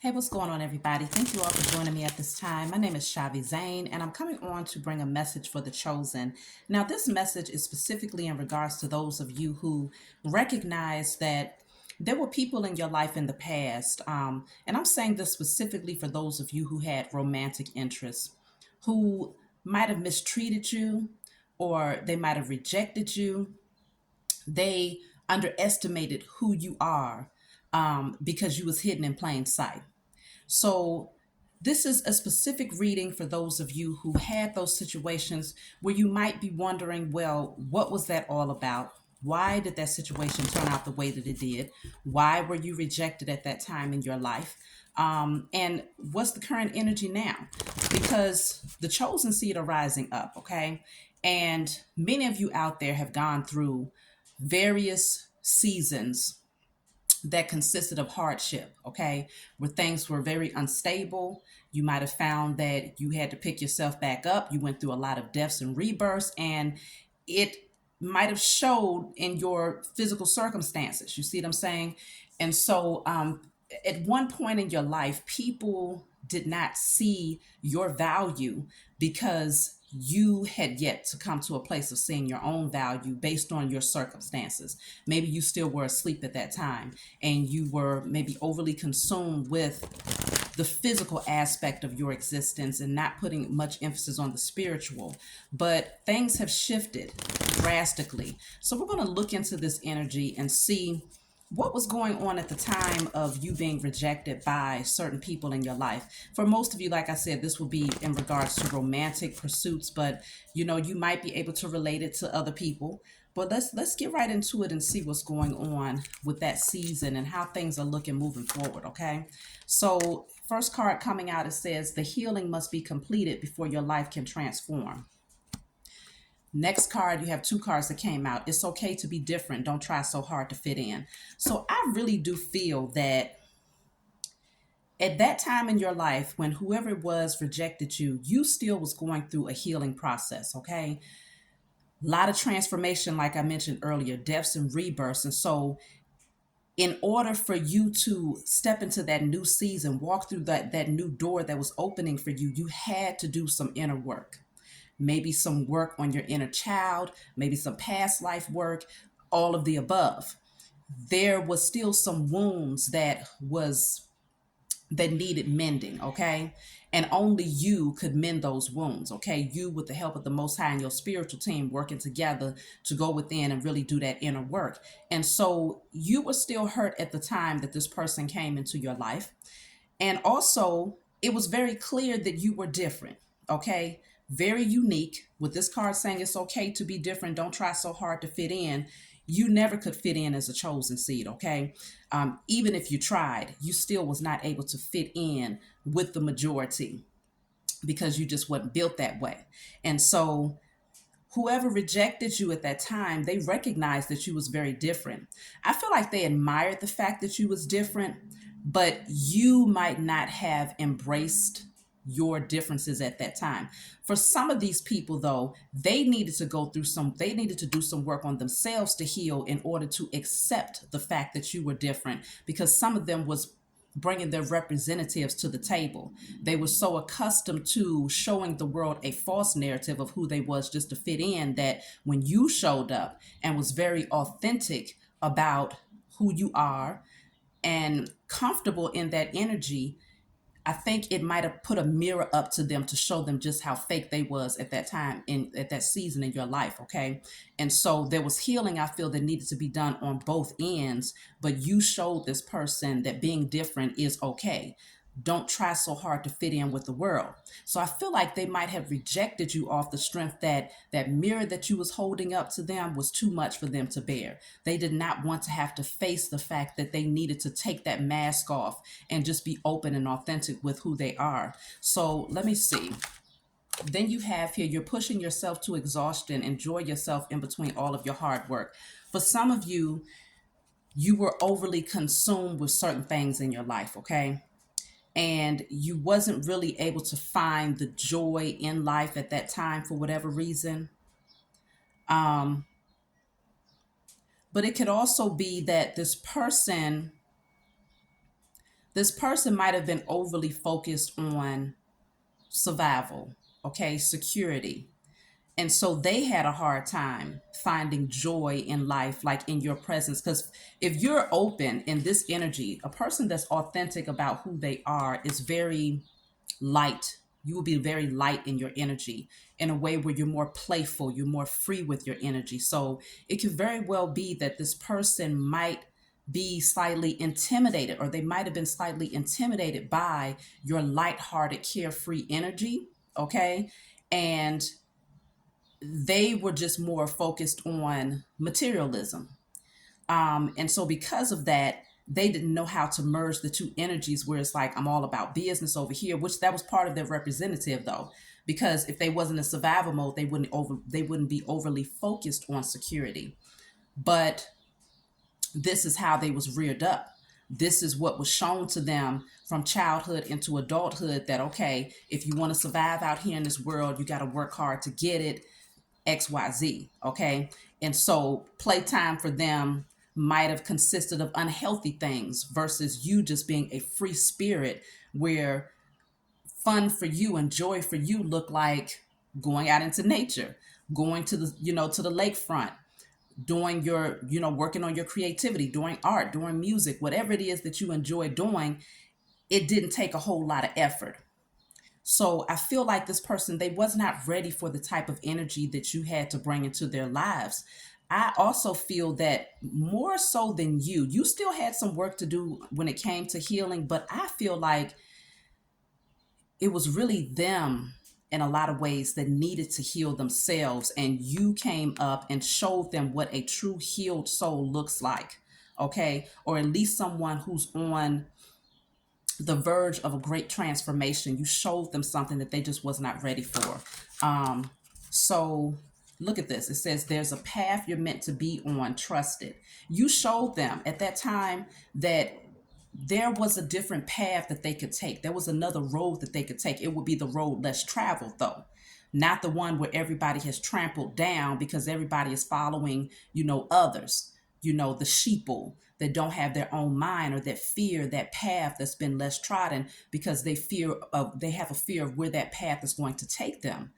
Hey, what's going on, everybody? Thank you all for joining me at this time. My name is Shavi Zane, and I'm coming on to bring a message for the chosen. Now, this message is specifically in regards to those of you who recognize that there were people in your life in the past, and I'm saying this specifically for those of you who had romantic interests, who might have mistreated you, or they might have rejected you. They underestimated who you are because you was hidden in plain sight. So, this is a specific reading for those of you who had those situations where you might be wondering, well, what was that all about? Why did that situation turn out the way that it did? Why were you rejected at that time in your life? And what's the current energy now? Because the chosen seed are rising up, okay? And many of you out there have gone through various seasons that consisted of hardship, okay, where things were very unstable. You might have found that you had to pick yourself back up. You went through a lot of deaths and rebirths, and it might have showed in your physical circumstances. You see what I'm saying? And so, at one point in your life, people did not see your value because you had yet to come to a place of seeing your own value based on your circumstances. Maybe you still were asleep at that time and you were maybe overly consumed with the physical aspect of your existence and not putting much emphasis on the spiritual. But things have shifted drastically. So we're going to look into this energy and see what was going on at the time of you being rejected by certain people in your life. For most of you, like I said, this will be in regards to romantic pursuits, but you might be able to relate it to other people. But let's get right into it and see what's going on with that season and how things are looking moving forward, okay? So, first card coming out, it says the healing must be completed before your life can transform. Next card, you have two cards that came out. It's okay to be different. Don't try so hard to fit in. So I really do feel that at that time in your life, when whoever it was rejected you, you still was going through a healing process, okay? A lot of transformation, like I mentioned earlier, deaths and rebirths. And so in order for you to step into that new season, walk through that new door that was opening for you, you had to do some inner work. Maybe some work on your inner child, maybe some past life work, all of the above. There was still some wounds that needed mending, okay? And only you could mend those wounds, okay? You, with the help of the Most High and your spiritual team, working together to go within and really do that inner work. And so you were still hurt at the time that this person came into your life. And also, it was very clear that you were different, okay? Very unique. With this card saying it's okay to be different, don't try so hard to fit in. You never could fit in as a chosen seed, okay? Even if you tried, you still was not able to fit in with the majority because you just wasn't built that way. And so, whoever rejected you at that time, they recognized that you was very different. I feel like they admired the fact that you was different, but you might not have embraced your differences at that time. For some of these people though, they needed to do some work on themselves to heal in order to accept the fact that you were different, because some of them was bringing their representatives to the table. They were so accustomed to showing the world a false narrative of who they was just to fit in, that when you showed up and was very authentic about who you are and comfortable in that energy, I think it might have put a mirror up to them to show them just how fake they was at that time in at that season in your life, okay? And so there was healing I feel that needed to be done on both ends, but you showed this person that being different is okay. Don't try so hard to fit in with the world. So I feel like they might have rejected you off the strength that that mirror that you was holding up to them was too much for them to bear. They did not want to have to face the fact that they needed to take that mask off and just be open and authentic with who they are. So let me see. Then you have here, you're pushing yourself to exhaustion. Enjoy yourself in between all of your hard work. For some of you, you were overly consumed with certain things in your life, okay? And you wasn't really able to find the joy in life at that time for whatever reason. Um, but it could also be that This person might have been overly focused on survival, okay, security. And so they had a hard time finding joy in life, like in your presence. Because if you're open in this energy, a person that's authentic about who they are is very light. You will be very light in your energy in a way where you're more playful, you're more free with your energy. So it could very well be that this person might be slightly intimidated, or they might have been slightly intimidated by your lighthearted, carefree energy. Okay. And they were just more focused on materialism. And so because of that, they didn't know how to merge the two energies where it's like, I'm all about business over here, which that was part of their representative though, because if they wasn't in survival mode, they wouldn't be overly focused on security. But this is how they was reared up. This is what was shown to them from childhood into adulthood, that okay, if you want to survive out here in this world, you got to work hard to get it. XYZ. Okay. And so playtime for them might have consisted of unhealthy things versus you just being a free spirit, where fun for you and joy for you look like going out into nature, going to the, to the lakefront, doing your, working on your creativity, doing art, doing music, whatever it is that you enjoy doing. It didn't take a whole lot of effort. So I feel like this person, they was not ready for the type of energy that you had to bring into their lives. I also feel that more so than you still had some work to do when it came to healing, but I feel like it was really them in a lot of ways that needed to heal themselves. And you came up and showed them what a true healed soul looks like. Okay. Or at least someone who's on the verge of a great transformation. You showed them something that they just was not ready for. Um, so look at this. It says there's a path you're meant to be on, trust it. You showed them at that time that there was a different path that they could take. There was another road that they could take. It would be the road less traveled, though, not the one where everybody has trampled down because everybody is following, others, the sheeple that don't have their own mind, or that fear that path that's been less trodden because they have a fear of where that path is going to take them.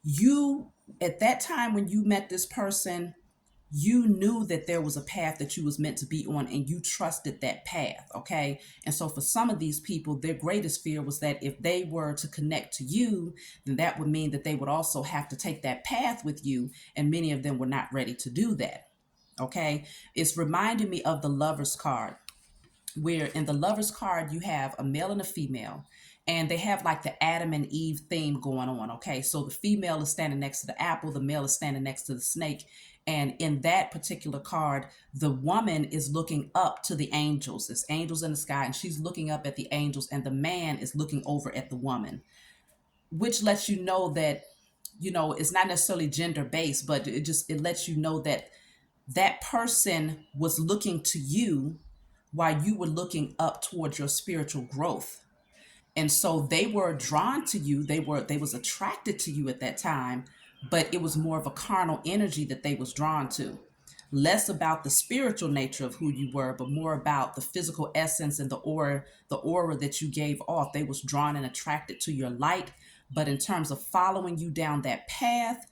You, at that time when you met this person, you knew that there was a path that you was meant to be on, and you trusted that path. Okay. And so for some of these people, their greatest fear was that if they were to connect to you, then that would mean that they would also have to take that path with you. And many of them were not ready to do that. Okay. It's reminding me of the Lover's card, where in the Lover's card you have a male and a female, and they have like the Adam and Eve theme going on. Okay, so the female is standing next to the apple, the male is standing next to the snake. And in that particular card, the woman is looking up to the angels. There's angels in the sky, and she's looking up at the angels, and the man is looking over at the woman, which lets you know that, it's not necessarily gender based, but it lets you know that that person was looking to you while you were looking up towards your spiritual growth. And so they were drawn to you, they was attracted to you at that time, but it was more of a carnal energy that they was drawn to, less about the spiritual nature of who you were, but more about the physical essence and the aura that you gave off. They was drawn and attracted to your light, but in terms of following you down that path,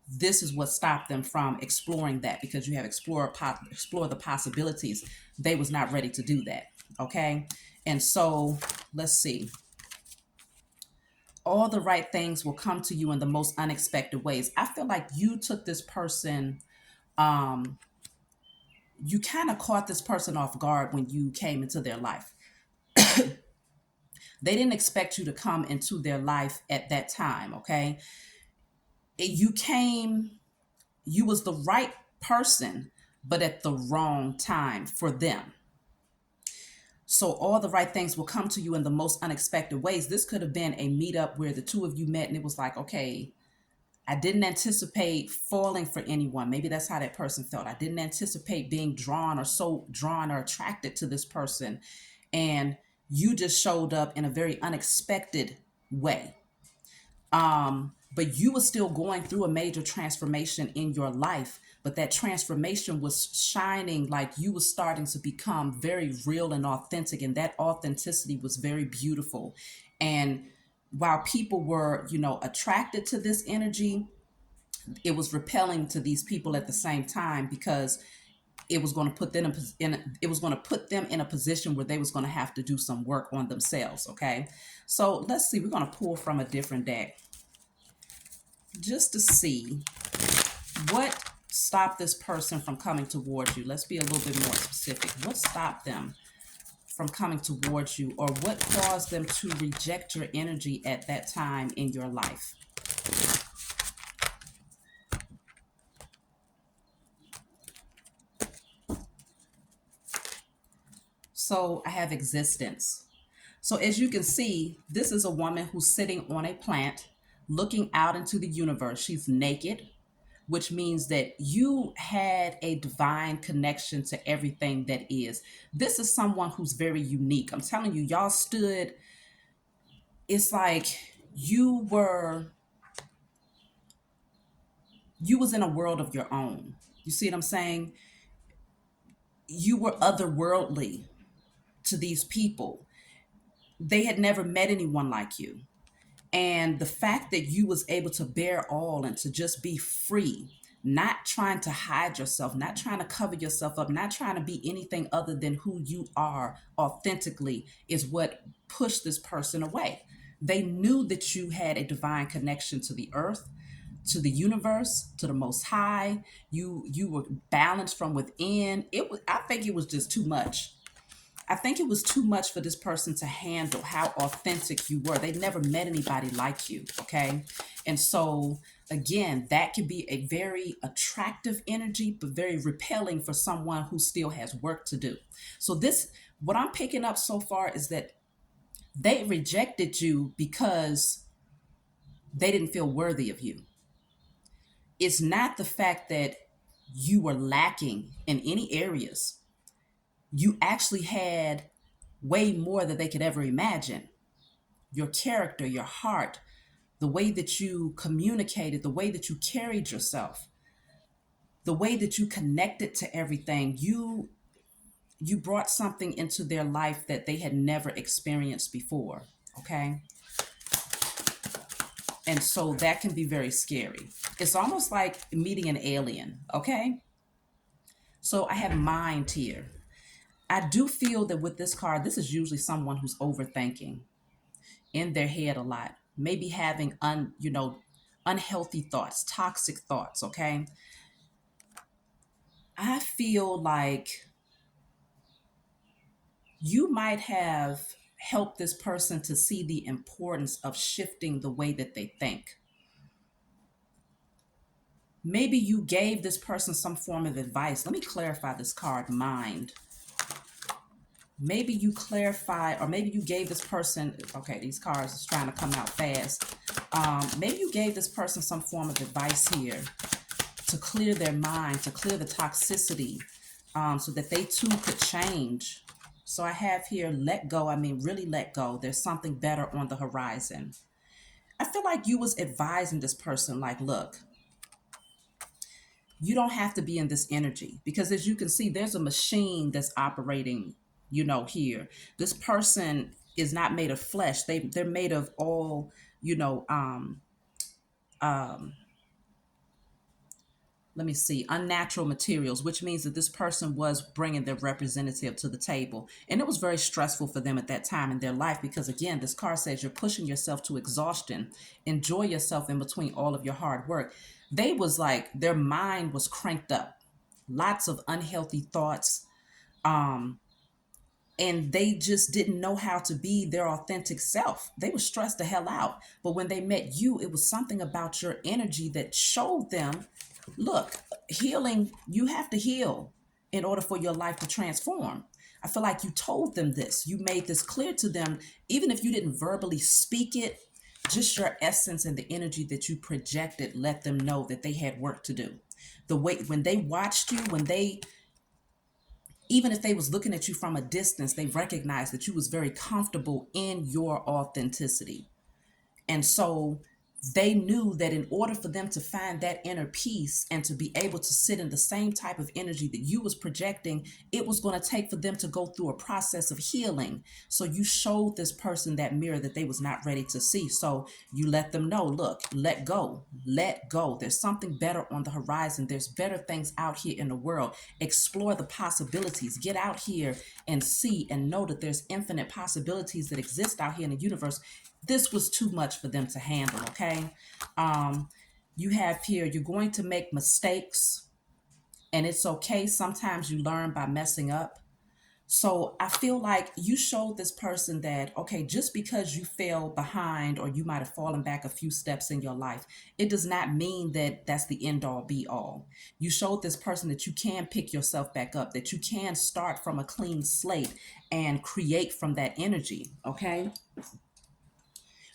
this is what stopped them from exploring that, because you have explore the possibilities. They was not ready to do that. Okay. And so let's see. All the right things will come to you in the most unexpected ways. I feel like you took this person, um, you kind of caught this person off guard when you came into their life. They didn't expect you to come into their life at that time. Okay. You came, you was the right person, but at the wrong time for them. So all the right things will come to you in the most unexpected ways. This could have been a meetup where the two of you met and it was like, okay, I didn't anticipate falling for anyone. Maybe that's how that person felt. I didn't anticipate being drawn or so drawn or attracted to this person. And you just showed up in a very unexpected way. But you were still going through a major transformation in your life. but that transformation was shining, like you were starting to become very real and authentic, and that authenticity was very beautiful. And while people were, attracted to this energy, it was repelling to these people at the same time, because it was going to put them it was going to put them in a position where they was going to have to do some work on themselves. Okay, so let's see, we're going to pull from a different deck just to see what stopped this person from coming towards you. Let's be a little bit more specific. What stopped them from coming towards you, or what caused them to reject your energy at that time in your life? So I have existence. So as you can see, this is a woman who's sitting on a plant looking out into the universe. She's naked, which means that you had a divine connection to everything that is. This is someone who's very unique. I'm telling you, y'all stood, it's like you were, you was in a world of your own. You see what I'm saying? You were otherworldly to these people. They had never met anyone like you. And the fact that you was able to bear all and to just be free, not trying to hide yourself, not trying to cover yourself up, not trying to be anything other than who you are authentically, is what pushed this person away. They knew that you had a divine connection to the earth, to the universe, to the most high. You were balanced from within. I think it was just too much. I think it was too much for this person to handle how authentic you were. They'd never met anybody like you, okay? And so, again, that can be a very attractive energy, but very repelling for someone who still has work to do. So what I'm picking up so far is that they rejected you because they didn't feel worthy of you. It's not the fact that you were lacking in any areas. You actually had way more than they could ever imagine. Your character, your heart, the way that you communicated, the way that you carried yourself, the way that you connected to everything, you brought something into their life that they had never experienced before. Okay. And so that can be very scary. It's almost like meeting an alien. Okay. So I have mind here. I do feel that with this card, this is usually someone who's overthinking in their head a lot, maybe having unhealthy thoughts, toxic thoughts. Okay. I feel like you might have helped this person to see the importance of shifting the way that they think. Maybe you gave this person some form of advice. Let me clarify this card, mind. Maybe you clarify, or maybe you gave this person, okay, these cards is trying to come out fast. Maybe you gave this person some form of advice here to clear their mind, to clear the toxicity, so that they too could change. So I have here, let go. I mean, really let go. There's something better on the horizon. I feel like you was advising this person, like, look, you don't have to be in this energy, because as you can see, there's a machine that's operating, here. This person is not made of flesh. They're made of all, you know, um, let me see, unnatural materials, which means that this person was bringing their representative to the table. And it was very stressful for them at that time in their life, because again, this card says you're pushing yourself to exhaustion. Enjoy yourself in between all of your hard work. They was like, their mind was cranked up, lots of unhealthy thoughts. Um, and they just didn't know how to be their authentic self. They were stressed the hell out. But when they met you, it was something about your energy that showed them, look, healing, you have to heal in order for your life to transform. I feel like you told them this. You made this clear to them, even if you didn't verbally speak it, just your essence and the energy that you projected let them know that they had work to do. The way when they watched you, even if they was looking at you from a distance, they recognized that you was very comfortable in your authenticity. And so They knew that in order for them to find that inner peace and to be able to sit in the same type of energy that you was projecting, it was going to take for them to go through a process of healing. So you showed this person that mirror that they was not ready to see. So you let them know, look, let go, let go. There's something better on the horizon. There's better things out here in the world. Explore the possibilities. Get out here and see and know that there's infinite possibilities that exist out here in the universe. This was too much for them to handle, okay? Um, you have here, you're going to make mistakes, and it's okay. Sometimes you learn by messing up. So I feel like you showed this person that, okay, just because you fell behind or you might have fallen back a few steps in your life, it does not mean that that's the end all be all. You showed this person that you can pick yourself back up, that you can start from a clean slate and create from that energy, okay?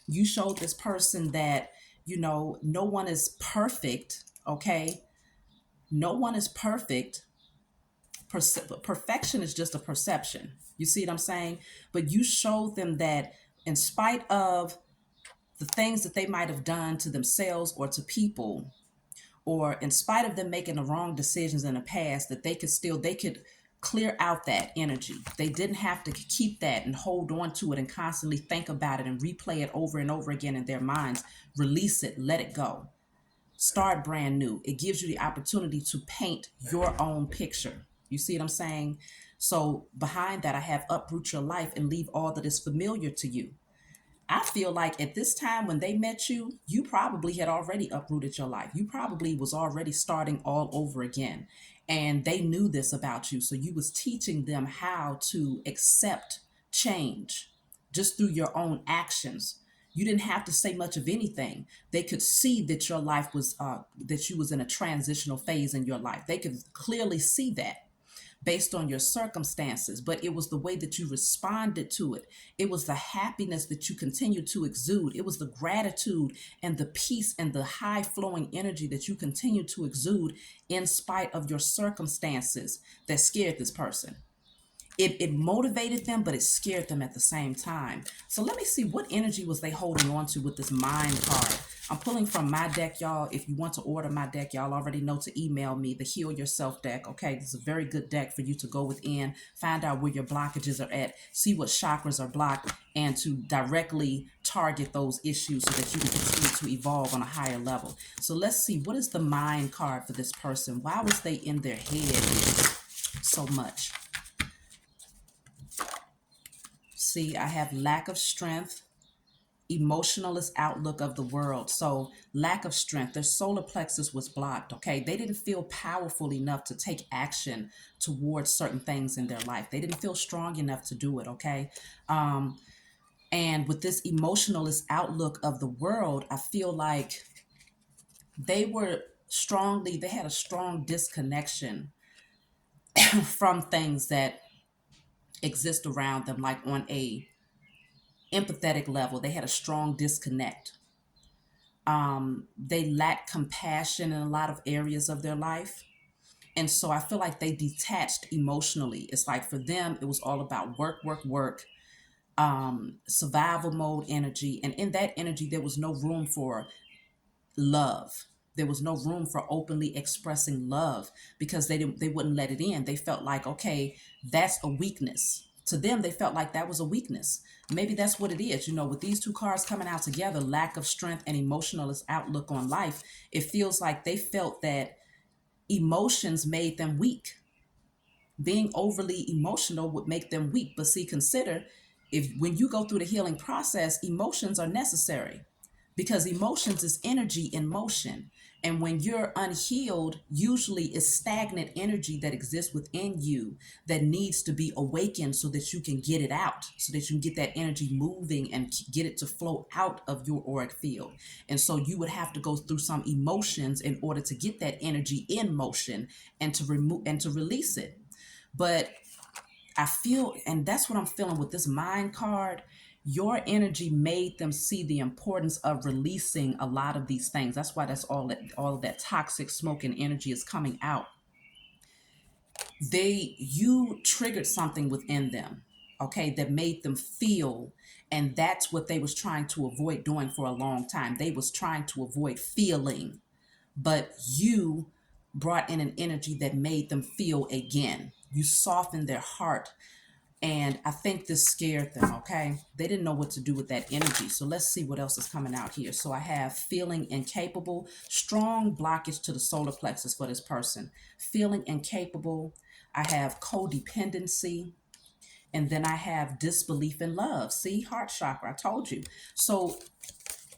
You showed this person that, no one is perfect, okay? No one is perfect. Perfection is just a perception. You see what I'm saying? But you showed them that in spite of the things that they might have done to themselves or to people, or in spite of them making the wrong decisions in the past, that they could clear out that energy. They didn't have to keep that and hold on to it and constantly think about it and replay it over and over again in their minds. Release it, let it go. Start brand new. It gives you the opportunity to paint your own picture. You see what I'm saying? So behind that, I have uproot your life and leave all that is familiar to you. I feel like at this time when they met you, you probably had already uprooted your life. You probably was already starting all over again. And they knew this about you. So you was teaching them how to accept change just through your own actions. You didn't have to say much of anything. They could see that your life was that you was in a transitional phase in your life. They could clearly see that based on your circumstances, but it was the way that you responded to it. It was the happiness that you continued to exude. It was the gratitude and the peace and the high flowing energy that you continued to exude in spite of your circumstances that scared this person. It motivated them, but it scared them at the same time. So let me see, what energy was they holding on to with this mind card. I'm pulling from my deck, y'all. If you want to order my deck, y'all already know to email me, the Heal Yourself deck. Okay, this is a very good deck for you to go within, find out where your blockages are at, see what chakras are blocked, and to directly target those issues so that you can continue to evolve on a higher level. So let's see, what is the mind card for this person? Why was they in their head so much? See, I have lack of strength, emotionalist outlook of the world. So lack of strength, their solar plexus was blocked. Okay. They didn't feel powerful enough to take action towards certain things in their life. They didn't feel strong enough to do it. Okay. Um, and with this emotionalist outlook of the world, I feel like they had a strong disconnection from things that exist around them, like on a empathetic level. They had a strong disconnect. They lack compassion in a lot of areas of their life. And so I feel like they detached emotionally. It's like for them, it was all about work, work, work, survival mode energy. And in that energy, there was no room for love. There was no room for openly expressing love because they wouldn't let it in. They felt like, okay, that's a weakness. To them, they felt like that was a weakness. Maybe that's what it is. With these two cards coming out together, lack of strength and emotionalist outlook on life, it feels like they felt that emotions made them weak. Being overly emotional would make them weak. But see, consider, if when you go through the healing process, emotions are necessary because emotions is energy in motion. And when you're unhealed, usually it's stagnant energy that exists within you that needs to be awakened so that you can get it out, so that you can get that energy moving and get it to flow out of your auric field. And so you would have to go through some emotions in order to get that energy in motion and to remove and to release it. But I feel, and that's what I'm feeling with this mind card. Your energy made them see the importance of releasing a lot of these things. That's why all of that toxic smoke and energy is coming out. You triggered something within them. okay, that made them feel, and that's what they was trying to avoid doing for a long time. They was trying to avoid feeling, but you brought in an energy that made them feel again. You softened their heart, and I think this scared them, okay? They didn't know what to do with that energy. So let's see what else is coming out here. So I have feeling incapable, strong blockage to the solar plexus for this person. Feeling incapable. I have codependency. And then I have disbelief in love. See, heart chakra, I told you. So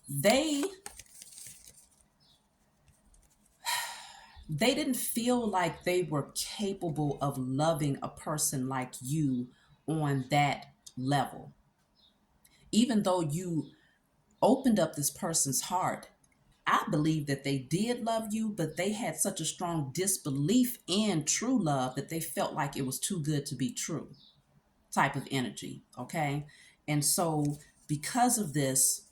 they they didn't feel like they were capable of loving a person like you on that level. Even though you opened up this person's heart, I believe that they did love you, but they had such a strong disbelief in true love that they felt like it was too good to be true type of energy. Okay. And so, because of this,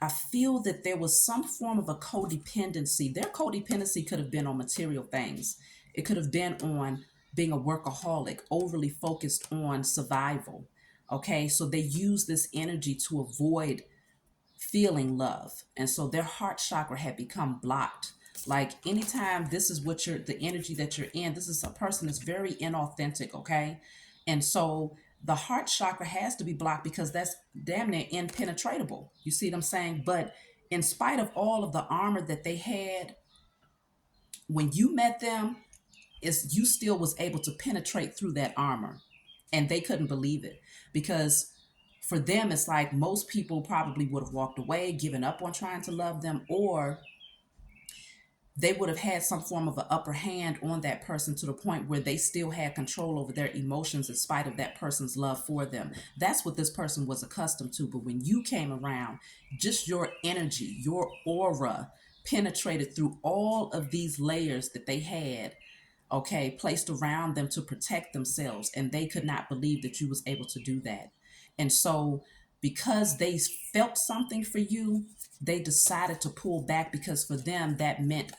I feel that there was some form of a codependency. Their codependency could have been on material things, it could have been on being a workaholic, overly focused on survival. Okay. So, they use this energy to avoid feeling love. And so their heart chakra had become blocked. Like anytime this is what you're, the energy that you're in, this is a person that's very inauthentic, okay? And so the heart chakra has to be blocked because that's damn near impenetrable. You see what I'm saying? But in spite of all of the armor that they had, when you met them, is you still was able to penetrate through that armor, and they couldn't believe it because for them it's like most people probably would have walked away, given up on trying to love them, or they would have had some form of an upper hand on that person to the point where they still had control over their emotions in spite of that person's love for them. That's what this person was accustomed to. But when you came around, just your energy, your aura penetrated through all of these layers that they had, okay, placed around them to protect themselves, and they could not believe that you was able to do that. And so because they felt something for you, they decided to pull back because for them that meant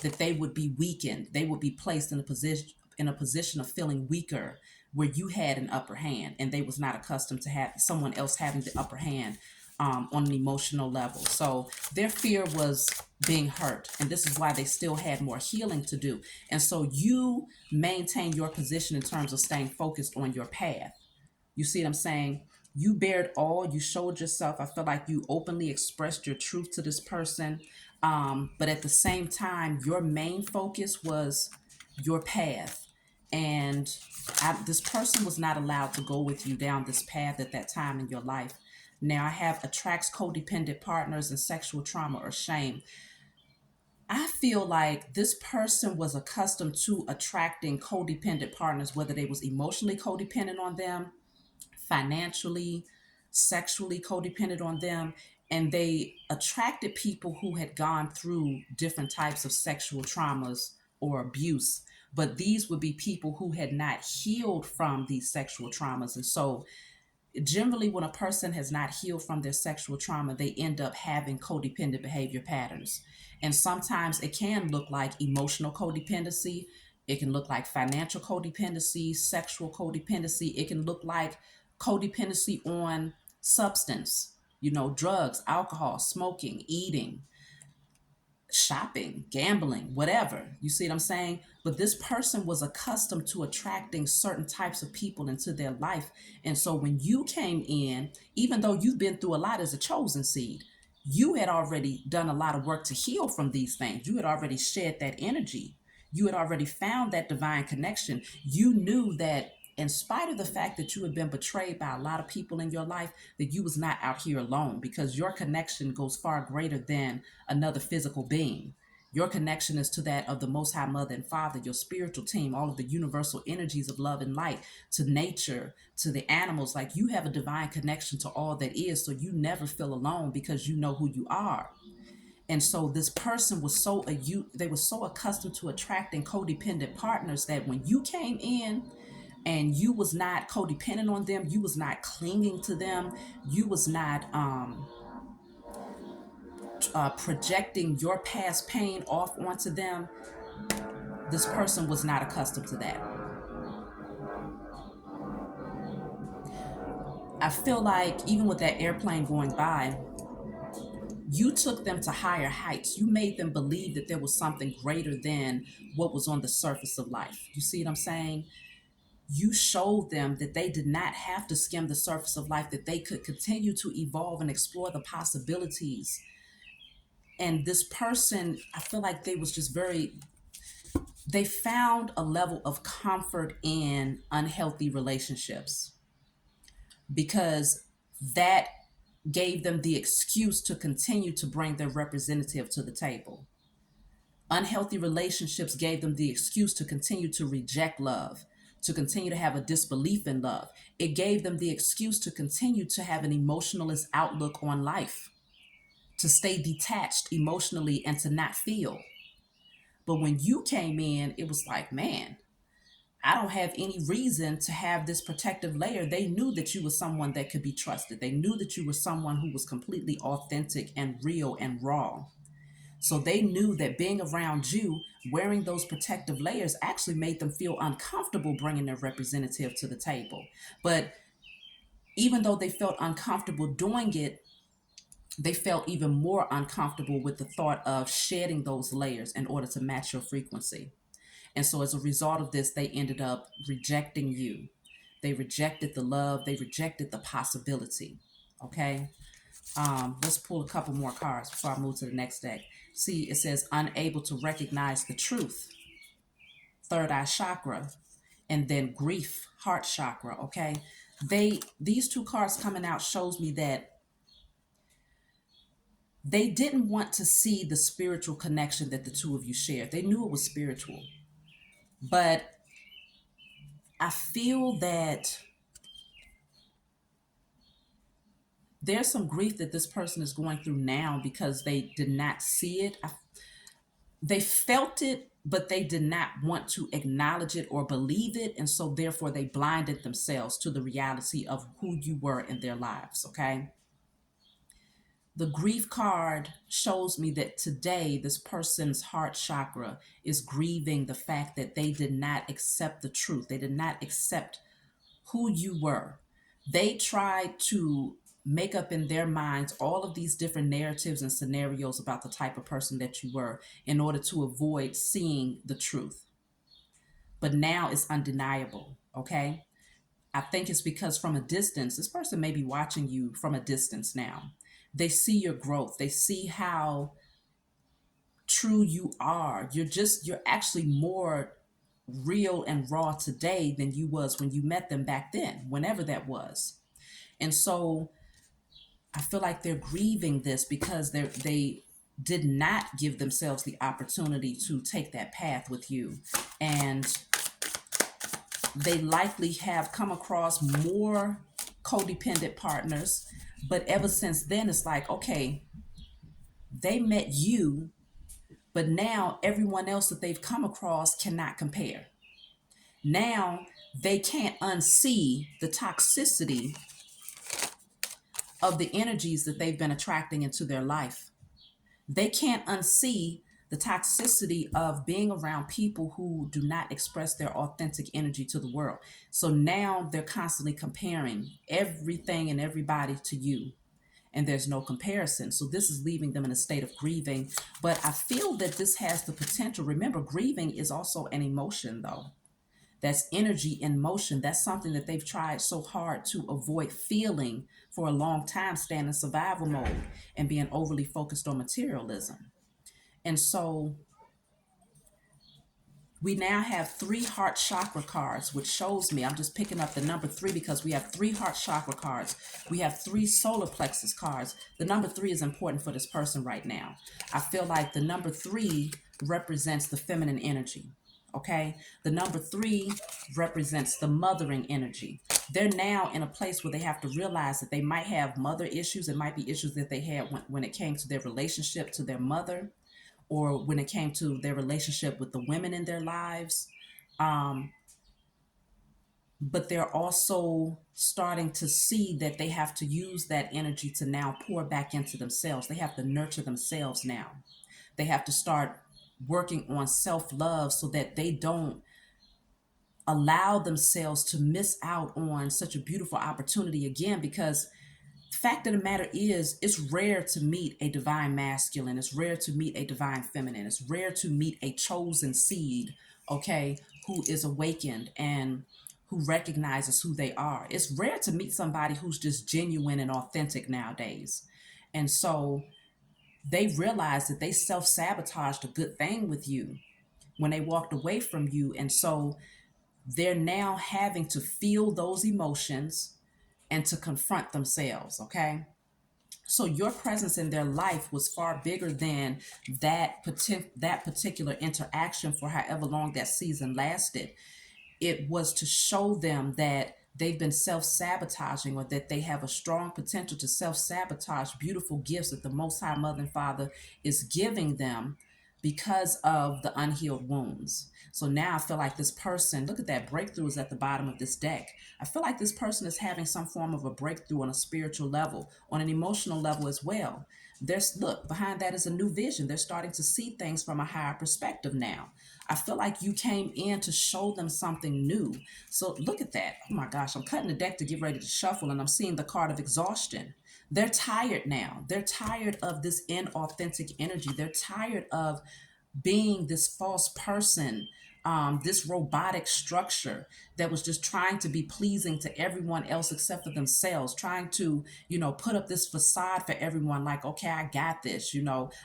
that they would be weakened. They would be placed in a position of feeling weaker, where you had an upper hand, and they was not accustomed to have someone else having the upper hand on an emotional level. So their fear was being hurt, and this is why they still had more healing to do. And so you maintain your position in terms of staying focused on your path. You see what I'm saying? You bared all, you showed yourself. I feel like you openly expressed your truth to this person. But at the same time, your main focus was your path. And this person was not allowed to go with you down this path at that time in your life. Now I have attracts codependent partners and sexual trauma or shame. I feel like this person was accustomed to attracting codependent partners, whether they was emotionally codependent on them, financially, sexually codependent on them, and they attracted people who had gone through different types of sexual traumas or abuse. But these would be people who had not healed from these sexual traumas. And so generally when a person has not healed from their sexual trauma, they end up having codependent behavior patterns. And sometimes it can look like emotional codependency, it can look like financial codependency, sexual codependency, it can look like codependency on substance, drugs, alcohol, smoking, eating, shopping, gambling, whatever. You see what I'm saying? But this person was accustomed to attracting certain types of people into their life. And so when you came in, even though you've been through a lot as a chosen seed, you had already done a lot of work to heal from these things. You had already shed that energy. You had already found that divine connection. You knew that in spite of the fact that you had been betrayed by a lot of people in your life, that you was not out here alone, because your connection goes far greater than another physical being. Your connection is to that of the Most High Mother and Father, your spiritual team, all of the universal energies of love and light, to nature, to the animals. Like, you have a divine connection to all that is, so you never feel alone because you know who you are. And so this person was they were so accustomed to attracting codependent partners that when you came in and you was not codependent on them, you was not clinging to them, you was not projecting your past pain off onto them, this person was not accustomed to that. I feel like even with that airplane going by, you took them to higher heights. You made them believe that there was something greater than what was on the surface of life. You see what I'm saying? You showed them that they did not have to skim the surface of life, that they could continue to evolve and explore the possibilities. And this person, I feel like they was just very, they found a level of comfort in unhealthy relationships because that gave them the excuse to continue to bring their representative to the table. Unhealthy relationships gave them the excuse to continue to reject love, to continue to have a disbelief in love. It gave them the excuse to continue to have an emotionalist outlook on life, to stay detached emotionally and to not feel. But when you came in, it was like, man, I don't have any reason to have this protective layer. They knew that you were someone that could be trusted. They knew that you were someone who was completely authentic and real and raw. So they knew that being around you, wearing those protective layers, actually made them feel uncomfortable bringing their representative to the table. But even though they felt uncomfortable doing it, they felt even more uncomfortable with the thought of shedding those layers in order to match your frequency. And so as a result of this, they ended up rejecting you. They rejected the love, they rejected the possibility. Okay. Let's pull a couple more cards before I move to the next deck. See, it says unable to recognize the truth, third eye chakra, and then grief, heart chakra. Okay. These two cards coming out shows me that they didn't want to see the spiritual connection that the two of you shared. They knew it was spiritual, but I feel that there's some grief that this person is going through now because they did not see it. They felt it, but they did not want to acknowledge it or believe it. And so therefore they blinded themselves to the reality of who you were in their lives. Okay. The grief card shows me that today this person's heart chakra is grieving the fact that they did not accept the truth. They did not accept who you were. They tried to make up in their minds all of these different narratives and scenarios about the type of person that you were in order to avoid seeing the truth. But now it's undeniable, okay? I think it's because from a distance, this person may be watching you from a distance now. They see your growth. They see how true you are. You're actually more real and raw today than you was when you met them back then, whenever that was. And so I feel like they're grieving this because they did not give themselves the opportunity to take that path with you. And they likely have come across more codependent partners. But ever since then, it's like, okay, they met you, but now everyone else that they've come across cannot compare. Now they can't unsee the toxicity of the energies that they've been attracting into their life. They can't unsee the toxicity of being around people who do not express their authentic energy to the world. So now they're constantly comparing everything and everybody to you, and there's no comparison. So this is leaving them in a state of grieving. But I feel that this has the potential. Remember, grieving is also an emotion, though. That's energy in motion. That's something that they've tried so hard to avoid feeling for a long time, staying in survival mode and being overly focused on materialism. And so we now have three heart chakra cards, which shows me, I'm just picking up the number three because we have three heart chakra cards. We have three solar plexus cards. The number three is important for this person right now. I feel like the number three represents the feminine energy. Okay. The number three represents the mothering energy. They're now in a place where they have to realize that they might have mother issues. It might be issues that they had when it came to their relationship to their mother, or when it came to their relationship with the women in their lives. Um, but they're also starting to see that they have to use that energy to now pour back into themselves. They have to nurture themselves now. They have to start working on self-love so that they don't allow themselves to miss out on such a beautiful opportunity again, because the fact of the matter is, it's rare to meet a divine masculine. It's rare to meet a divine feminine. It's rare to meet a chosen seed, okay, who is awakened and who recognizes who they are. It's rare to meet somebody who's just genuine and authentic nowadays. And so they realized that they self sabotaged a good thing with you when they walked away from you. And so they're now having to feel those emotions and to confront themselves, okay? So your presence in their life was far bigger than that particular interaction for however long that season lasted. It was to show them that they've been self-sabotaging, or that they have a strong potential to self-sabotage beautiful gifts that the Most High Mother and Father is giving them because of the unhealed wounds. So now I feel like this person, look at that, breakthrough is at the bottom of this deck. I feel like this person is having some form of a breakthrough on a spiritual level, on an emotional level as well. There's, look, behind that is a new vision. They're starting to see things from a higher perspective now. I feel like you came in to show them something new. So look at that. Oh my gosh, I'm cutting the deck to get ready to shuffle, and I'm seeing the card of exhaustion. They're tired now. They're tired of this inauthentic energy. They're tired of being this false person, this robotic structure that was just trying to be pleasing to everyone else except for themselves, trying to, put up this facade for everyone like, okay, I got this,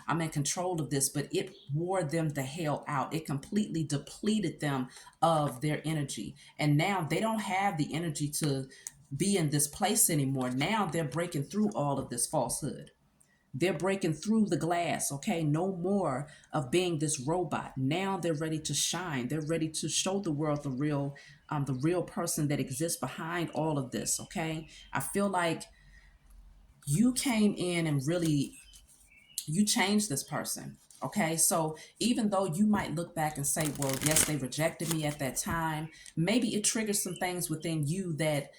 I'm in control of this, but it wore them the hell out. It completely depleted them of their energy. And now they don't have the energy to be in this place anymore. Now they're breaking through all of this falsehood. They're breaking through the glass, okay? No more of being this robot. Now they're ready to shine. They're ready to show the world the real person that exists behind all of this, okay? I feel like you came in and really you changed this person. Okay, so even though you might look back and say, well, yes, they rejected me at that time, maybe it triggers some things within you that,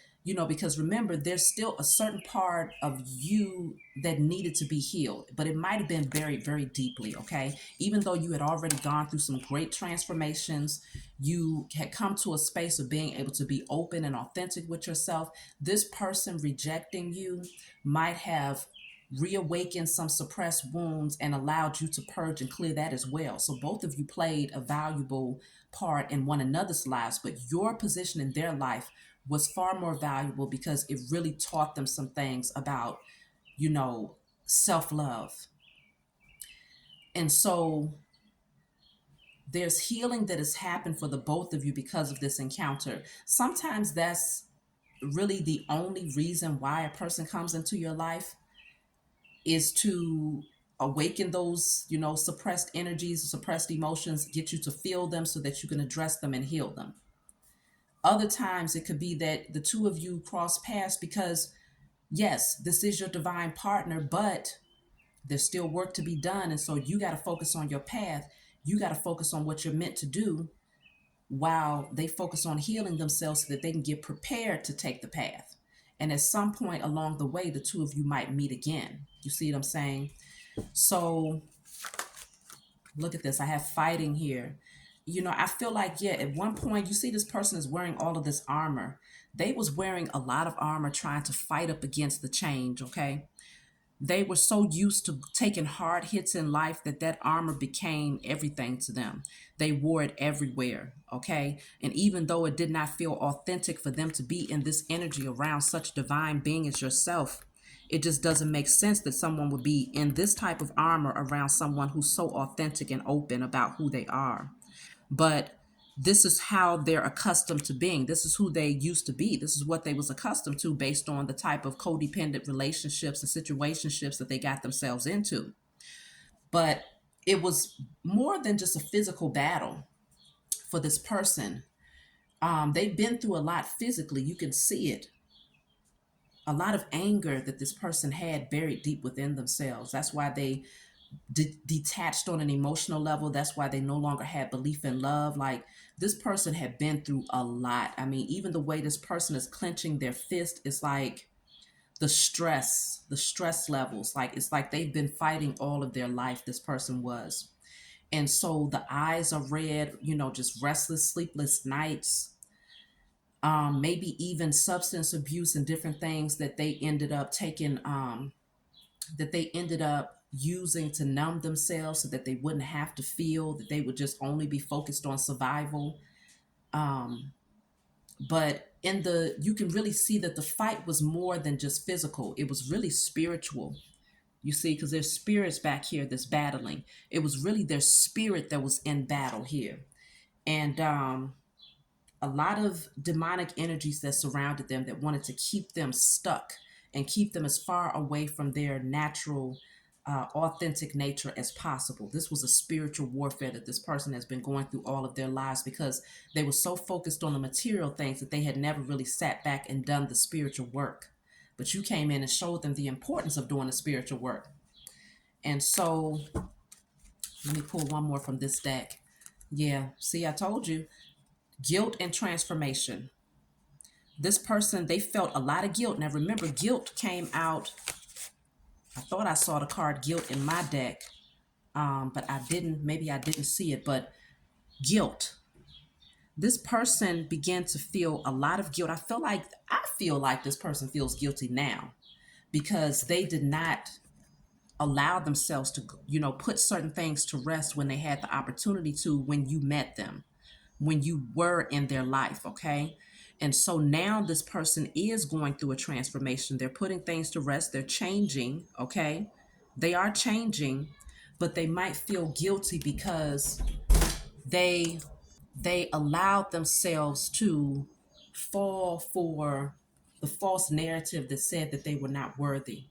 because remember, there's still a certain part of you that needed to be healed, but it might have been buried very deeply. Okay, even though you had already gone through some great transformations, you had come to a space of being able to be open and authentic with yourself. This person rejecting you might have reawakened some suppressed wounds and allowed you to purge and clear that as well. So both of you played a valuable part in one another's lives, but your position in their life was far more valuable because it really taught them some things about, you know, self-love. And so there's healing that has happened for the both of you because of this encounter. Sometimes that's really the only reason why a person comes into your life, is to awaken those, suppressed energies, suppressed emotions, get you to feel them so that you can address them and heal them. Other times it could be that the two of you cross paths because, yes, this is your divine partner, but there's still work to be done. And so you got to focus on your path. You got to focus on what you're meant to do while they focus on healing themselves so that they can get prepared to take the path. And at some point along the way, the two of you might meet again. You see what I'm saying? So look at this. I have fighting here. I feel like, yeah, at one point, you see this person is wearing all of this armor. They was wearing a lot of armor trying to fight up against the change, okay? They were so used to taking hard hits in life that armor became everything to them. They wore it everywhere, okay? And even though it did not feel authentic for them to be in this energy around such divine being as yourself, it just doesn't make sense that someone would be in this type of armor around someone who's so authentic and open about who they are. But this is how they're accustomed to being. This is who they used to be. This is what they was accustomed to based on the type of codependent relationships and situationships that they got themselves into. But it was more than just a physical battle for this person. They've been through a lot physically. You can see it. A lot of anger that this person had buried deep within themselves. That's why they detached on an emotional level. That's why they no longer had belief in love. Like, this person had been through a lot. I mean, even the way this person is clenching their fist is like the stress levels. Like, it's like they've been fighting all of their life, this person was. And so the eyes are red, just restless, sleepless nights. maybe even substance abuse and different things that they ended up taking, that they ended up using to numb themselves so that they wouldn't have to feel, that they would just only be focused on survival. Um, but in the you can really see that the fight was more than just physical. It was really spiritual. You see, because there's spirits back here that's battling. It was really their spirit that was in battle here. And a lot of demonic energies that surrounded them that wanted to keep them stuck and keep them as far away from their natural, authentic nature as possible. This was a spiritual warfare that this person has been going through all of their lives because they were so focused on the material things that they had never really sat back and done the spiritual work. But you came in and showed them the importance of doing the spiritual work. And so let me pull one more from this deck. Yeah, see, I told you, guilt and transformation. This person, they felt a lot of guilt. Now remember, guilt came out. I thought I saw the card guilt in my deck, but I didn't. Maybe I didn't see it. But guilt. This person began to feel a lot of guilt. I feel like this person feels guilty now because they did not allow themselves to, put certain things to rest when they had the opportunity to, when you met them, when you were in their life, okay? And so now this person is going through a transformation. They're putting things to rest, they're changing, okay? They are changing, but they might feel guilty because they they allowed themselves to fall for the false narrative that said that they were not worthy.